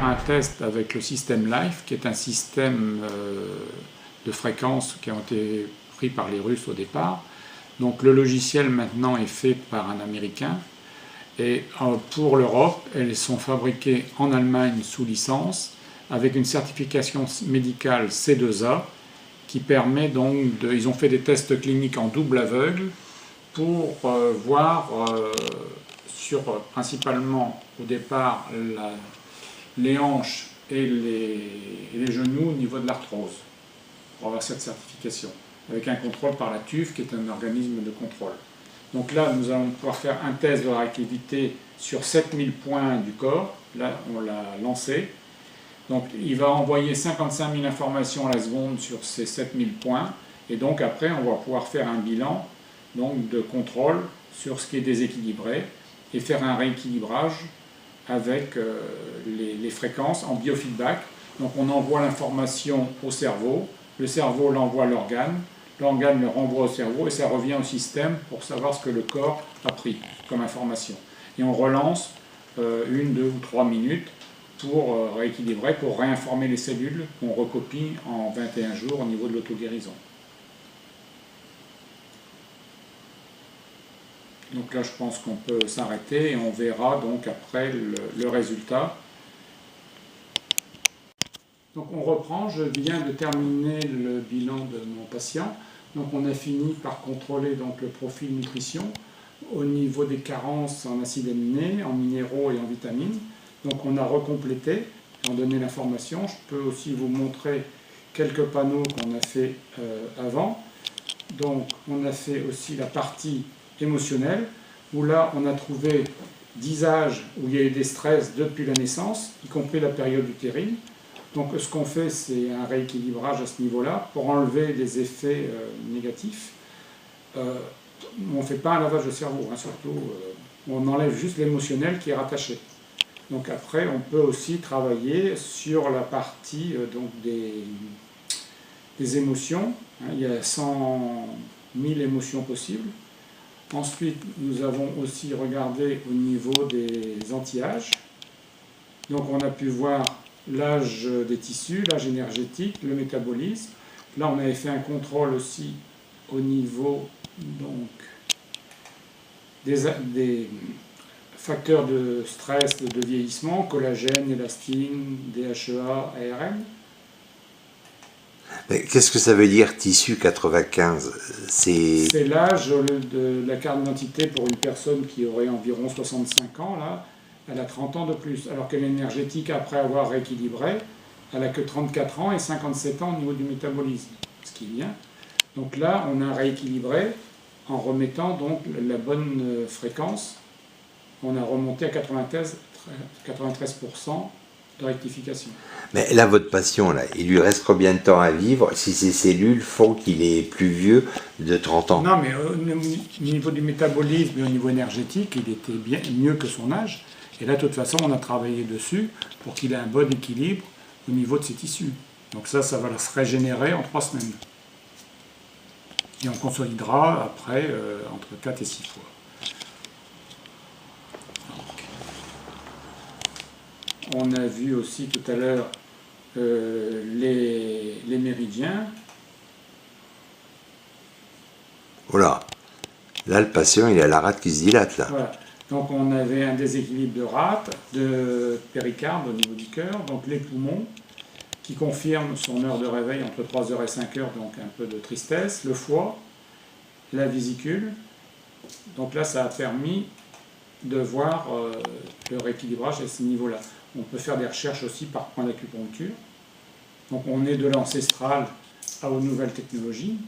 faire un test avec le système LIFE, qui est un système de fréquences qui ont été pris par les Russes au départ. Donc le logiciel maintenant est fait par un Américain. Et pour l'Europe, elles sont fabriquées en Allemagne sous licence, avec une certification médicale C2A, qui permet donc ils ont fait des tests cliniques en double aveugle pour voir sur principalement au départ les hanches et les genoux au niveau de l'arthrose, pour avoir cette certification, avec un contrôle par la TÜV qui est un organisme de contrôle. Donc là, nous allons pouvoir faire un test de réactivité sur 7000 points du corps. Là, on l'a lancé. Donc il va envoyer 55 000 informations à la seconde sur ces 7000 points. Et donc après, on va pouvoir faire un bilan donc, de contrôle sur ce qui est déséquilibré et faire un rééquilibrage avec les fréquences en biofeedback. Donc on envoie l'information au cerveau, le cerveau l'envoie à l'organe le renvoie au cerveau et ça revient au système pour savoir ce que le corps a pris comme information. Et on relance 1, 2 ou 3 minutes pour rééquilibrer, pour réinformer les cellules qu'on recopie en 21 jours au niveau de l'auto-guérison. Donc là, je pense qu'on peut s'arrêter et on verra donc après le résultat. Donc on reprend, je viens de terminer le bilan de mon patient. Donc on a fini par contrôler donc, le profil nutrition au niveau des carences en acides aminés, en minéraux et en vitamines. Donc on a recomplété, en donné l'information. Je peux aussi vous montrer quelques panneaux qu'on a fait avant. Donc on a fait aussi la partie émotionnelle, où là on a trouvé 10 âges où il y a eu des stress depuis la naissance, y compris la période utérine. Donc ce qu'on fait, c'est un rééquilibrage à ce niveau-là pour enlever les effets négatifs. On ne fait pas un lavage de cerveau, hein, surtout, on enlève juste l'émotionnel qui est rattaché. Donc après, on peut aussi travailler sur la partie donc des émotions. Hein, il y a 100 000 émotions possibles. Ensuite, nous avons aussi regardé au niveau des anti-âges. Donc on a pu voir l'âge des tissus, l'âge énergétique, le métabolisme. Là, on avait fait un contrôle aussi au niveau donc, des facteurs de stress, de vieillissement, collagène, élastine, DHEA, ARN. Qu'est-ce que ça veut dire tissu 95? C'est l'âge de la carte d'identité pour une personne qui aurait environ 65 ans, là. Elle a 30 ans de plus, alors que l'énergétique, après avoir rééquilibré, elle n'a que 34 ans et 57 ans au niveau du métabolisme, ce qui est bien. Donc là, on a rééquilibré en remettant donc la bonne fréquence. On a remonté à 93% de rectification. Mais là, votre patient, là, il lui reste combien de temps à vivre si ces cellules font qu'il est plus vieux de 30 ans? Non, mais au niveau du métabolisme et au niveau énergétique, il était bien mieux que son âge. Et là, de toute façon, on a travaillé dessus pour qu'il ait un bon équilibre au niveau de ses tissus. Donc ça va se régénérer en 3 semaines. Et on consolidera après entre 4 et 6 fois. Donc, on a vu aussi tout à l'heure les méridiens. Voilà. Là, le patient, il a la rate qui se dilate, là. Voilà. Donc on avait un déséquilibre de rate, de péricarde au niveau du cœur, donc les poumons, qui confirment son heure de réveil entre 3h et 5h, donc un peu de tristesse, le foie, la vésicule. Donc là, ça a permis de voir le rééquilibrage à ce niveau-là. On peut faire des recherches aussi par point d'acupuncture. Donc on est de l'ancestral aux nouvelles technologies.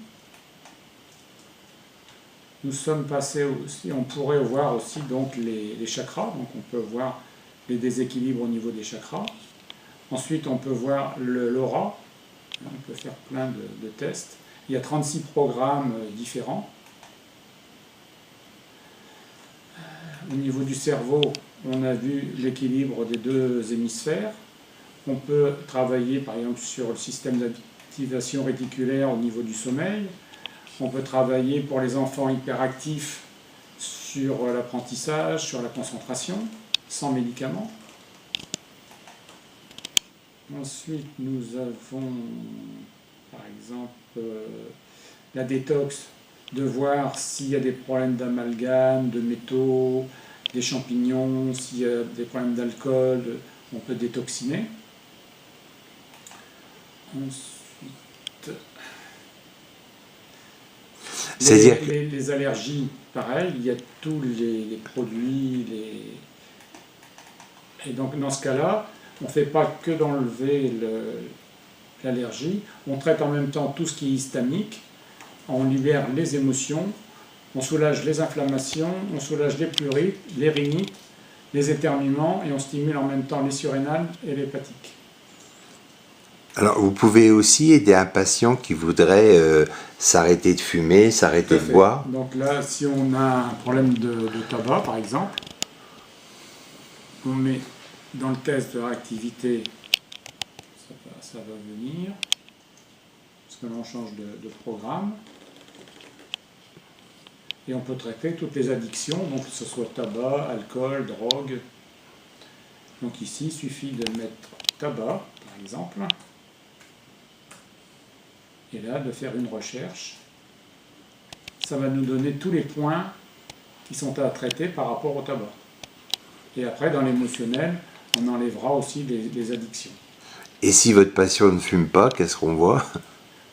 Nous sommes passés aussi, on pourrait voir aussi donc les chakras, donc on peut voir les déséquilibres au niveau des chakras. Ensuite, on peut voir l'aura, on peut faire plein de tests. Il y a 36 programmes différents. Au niveau du cerveau, on a vu l'équilibre des 2 hémisphères. On peut travailler par exemple sur le système d'activation réticulaire au niveau du sommeil. On peut travailler pour les enfants hyperactifs sur l'apprentissage, sur la concentration, sans médicaments. Ensuite, nous avons, par exemple, la détox, de voir s'il y a des problèmes d'amalgame, de métaux, des champignons, s'il y a des problèmes d'alcool, on peut détoxiner. Ensuite, C'est-à-dire les allergies, pareil, il y a tous les produits, et donc dans ce cas-là, on ne fait pas que d'enlever l'allergie, on traite en même temps tout ce qui est histamique, on libère les émotions, on soulage les inflammations, on soulage les pleurites, les rhinites, les éternuements, et on stimule en même temps les surrénales et l'hépatique. Alors, vous pouvez aussi aider un patient qui voudrait s'arrêter de fumer, s'arrêter de boire. Donc là, si on a un problème de tabac, par exemple, on met dans le test de réactivité, ça va venir, parce que là on change de programme, et on peut traiter toutes les addictions, donc que ce soit tabac, alcool, drogue. Donc ici, il suffit de mettre tabac, par exemple, et là de faire une recherche. Ça va nous donner tous les points qui sont à traiter par rapport au tabac. Et après, dans l'émotionnel, on enlèvera aussi les addictions. Et si votre patient ne fume pas, qu'est-ce qu'on voit?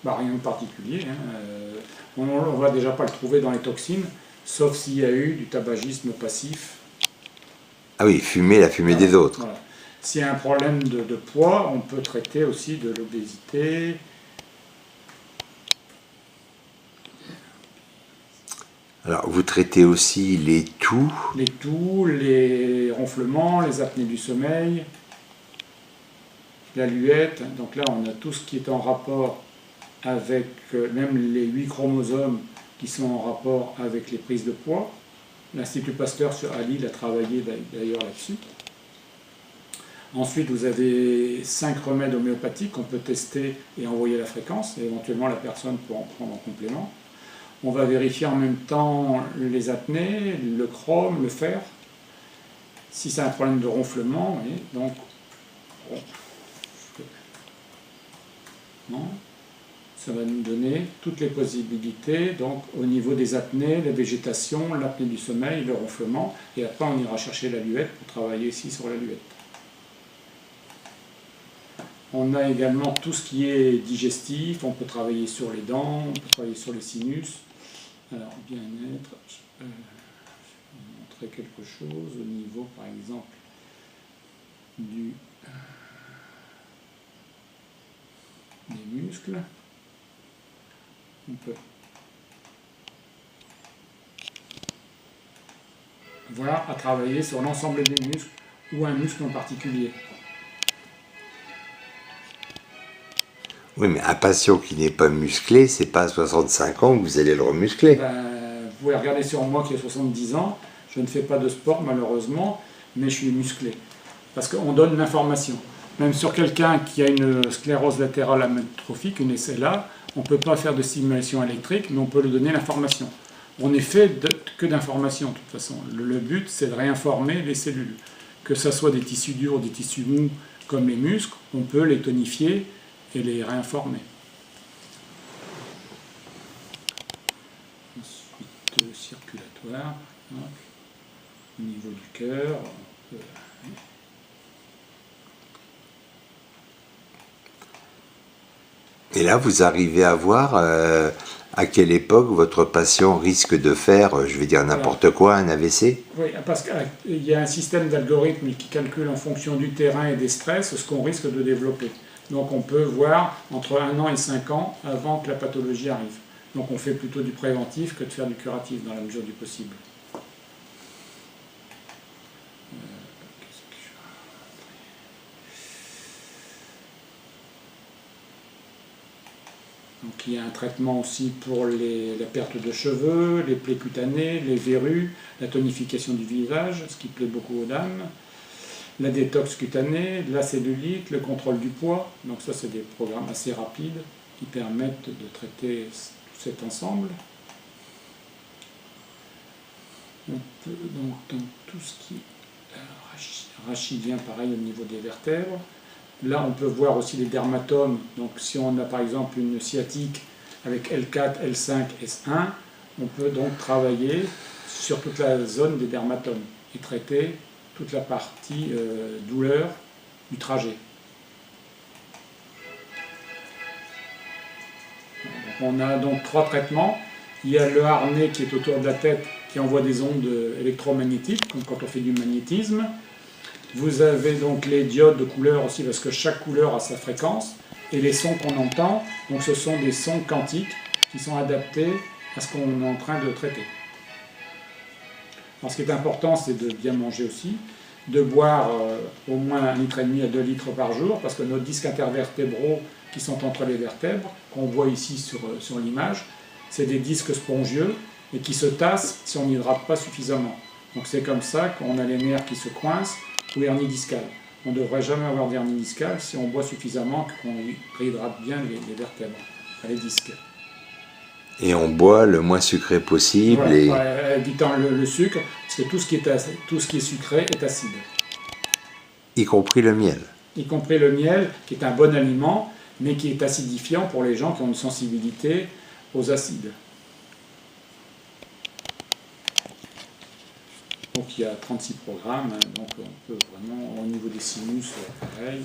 Rien de particulier. On ne va déjà pas le trouver dans les toxines, sauf s'il y a eu du tabagisme passif. Ah oui, fumer la fumée des autres. Voilà. S'il y a un problème de poids, on peut traiter aussi de l'obésité. Alors, vous traitez aussi les toux. Les toux, les ronflements, les apnées du sommeil, la luette. Donc là, on a tout ce qui est en rapport avec même les 8 chromosomes qui sont en rapport avec les prises de poids. L'Institut Pasteur à Lille a travaillé d'ailleurs là-dessus. Ensuite, vous avez 5 remèdes homéopathiques qu'on peut tester et envoyer la fréquence, et éventuellement la personne peut en prendre en complément. On va vérifier en même temps les apnées, le chrome, le fer. Si c'est un problème de ronflement, oui, donc non, ça va nous donner toutes les possibilités, donc au niveau des apnées, la végétation, l'apnée du sommeil, le ronflement, et après on ira chercher la luette pour travailler ici sur la luette. On a également tout ce qui est digestif, on peut travailler sur les dents, on peut travailler sur les sinus. Alors, bien-être, je vais vous montrer quelque chose au niveau, par exemple, des muscles. On peut voir à travailler sur l'ensemble des muscles ou un muscle en particulier. Oui, mais un patient qui n'est pas musclé, c'est pas à 65 ans que vous allez le remuscler. Vous pouvez regarder sur moi qui ai 70 ans, je ne fais pas de sport malheureusement, mais je suis musclé. Parce qu'on donne l'information. Même sur quelqu'un qui a une sclérose latérale amyotrophique, une SLA, on ne peut pas faire de stimulation électrique, mais on peut lui donner l'information. On n'est fait que d'information de toute façon. Le but, c'est de réinformer les cellules. Que ce soit des tissus durs ou des tissus mous comme les muscles, on peut les tonifier et les réinformer. Ensuite, circulatoire, au niveau du cœur. Et là, vous arrivez à voir à quelle époque votre patient risque de faire, je vais dire n'importe quoi, un AVC? Oui, parce qu'il y a un système d'algorithmes qui calcule en fonction du terrain et des stress ce qu'on risque de développer. Donc on peut voir entre 1 an et 5 ans avant que la pathologie arrive. Donc on fait plutôt du préventif que de faire du curatif dans la mesure du possible. Donc il y a un traitement aussi pour la perte de cheveux, les plaies cutanées, les verrues, la tonification du visage, ce qui plaît beaucoup aux dames, la détox cutanée, la cellulite, le contrôle du poids. Donc ça, c'est des programmes assez rapides qui permettent de traiter tout cet ensemble. On peut donc dans tout ce qui est rachidien, pareil au niveau des vertèbres, Là, on peut voir aussi les dermatomes. Donc, si on a par exemple une sciatique avec L4, L5, S1, on peut donc travailler sur toute la zone des dermatomes et traiter toute la partie douleur du trajet. On a donc 3 traitements. Il y a le harnais qui est autour de la tête qui envoie des ondes électromagnétiques, comme quand on fait du magnétisme. Vous avez donc les diodes de couleur aussi, parce que chaque couleur a sa fréquence. Et les sons qu'on entend, donc ce sont des sons quantiques qui sont adaptés à ce qu'on est en train de traiter. Alors, ce qui est important, c'est de bien manger aussi, de boire au moins 1,5 litre à 2 litres par jour, parce que nos disques intervertébraux qui sont entre les vertèbres, qu'on voit ici sur l'image, c'est des disques spongieux et qui se tassent si on n'hydrate pas suffisamment. Donc c'est comme ça qu'on a les nerfs qui se coincent ou hernie discale. On ne devrait jamais avoir d'hernie discale si on boit suffisamment, qu'on réhydrate bien les vertèbres, les disques. Et on boit le moins sucré possible. Voilà, évitant le sucre, parce que tout ce qui est sucré est acide. Y compris le miel. Y compris le miel, qui est un bon aliment, mais qui est acidifiant pour les gens qui ont une sensibilité aux acides. Donc il y a 36 programmes, hein, donc on peut vraiment, au niveau des sinus, pareil.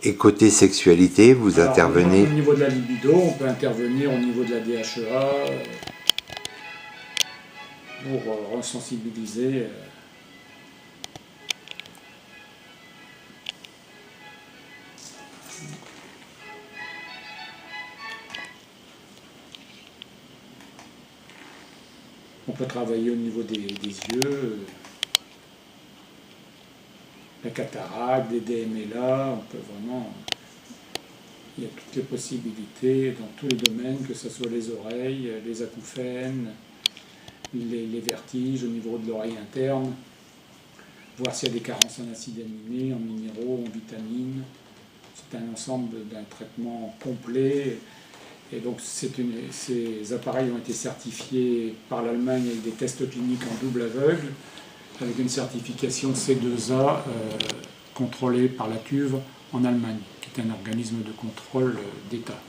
Et côté sexualité, vous intervenez... Au niveau de la libido, on peut intervenir au niveau de la DHEA pour resensibiliser. On peut travailler au niveau des yeux, la cataracte, des DMLA, on peut vraiment... Il y a toutes les possibilités dans tous les domaines, que ce soit les oreilles, les acouphènes, les vertiges au niveau de l'oreille interne, voir s'il y a des carences en acides aminés, en minéraux, en vitamines. C'est un ensemble d'un traitement complet. Et donc ces appareils ont été certifiés par l'Allemagne avec des tests cliniques en double aveugle, avec une certification C2A contrôlée par la TÜV en Allemagne, qui est un organisme de contrôle d'État.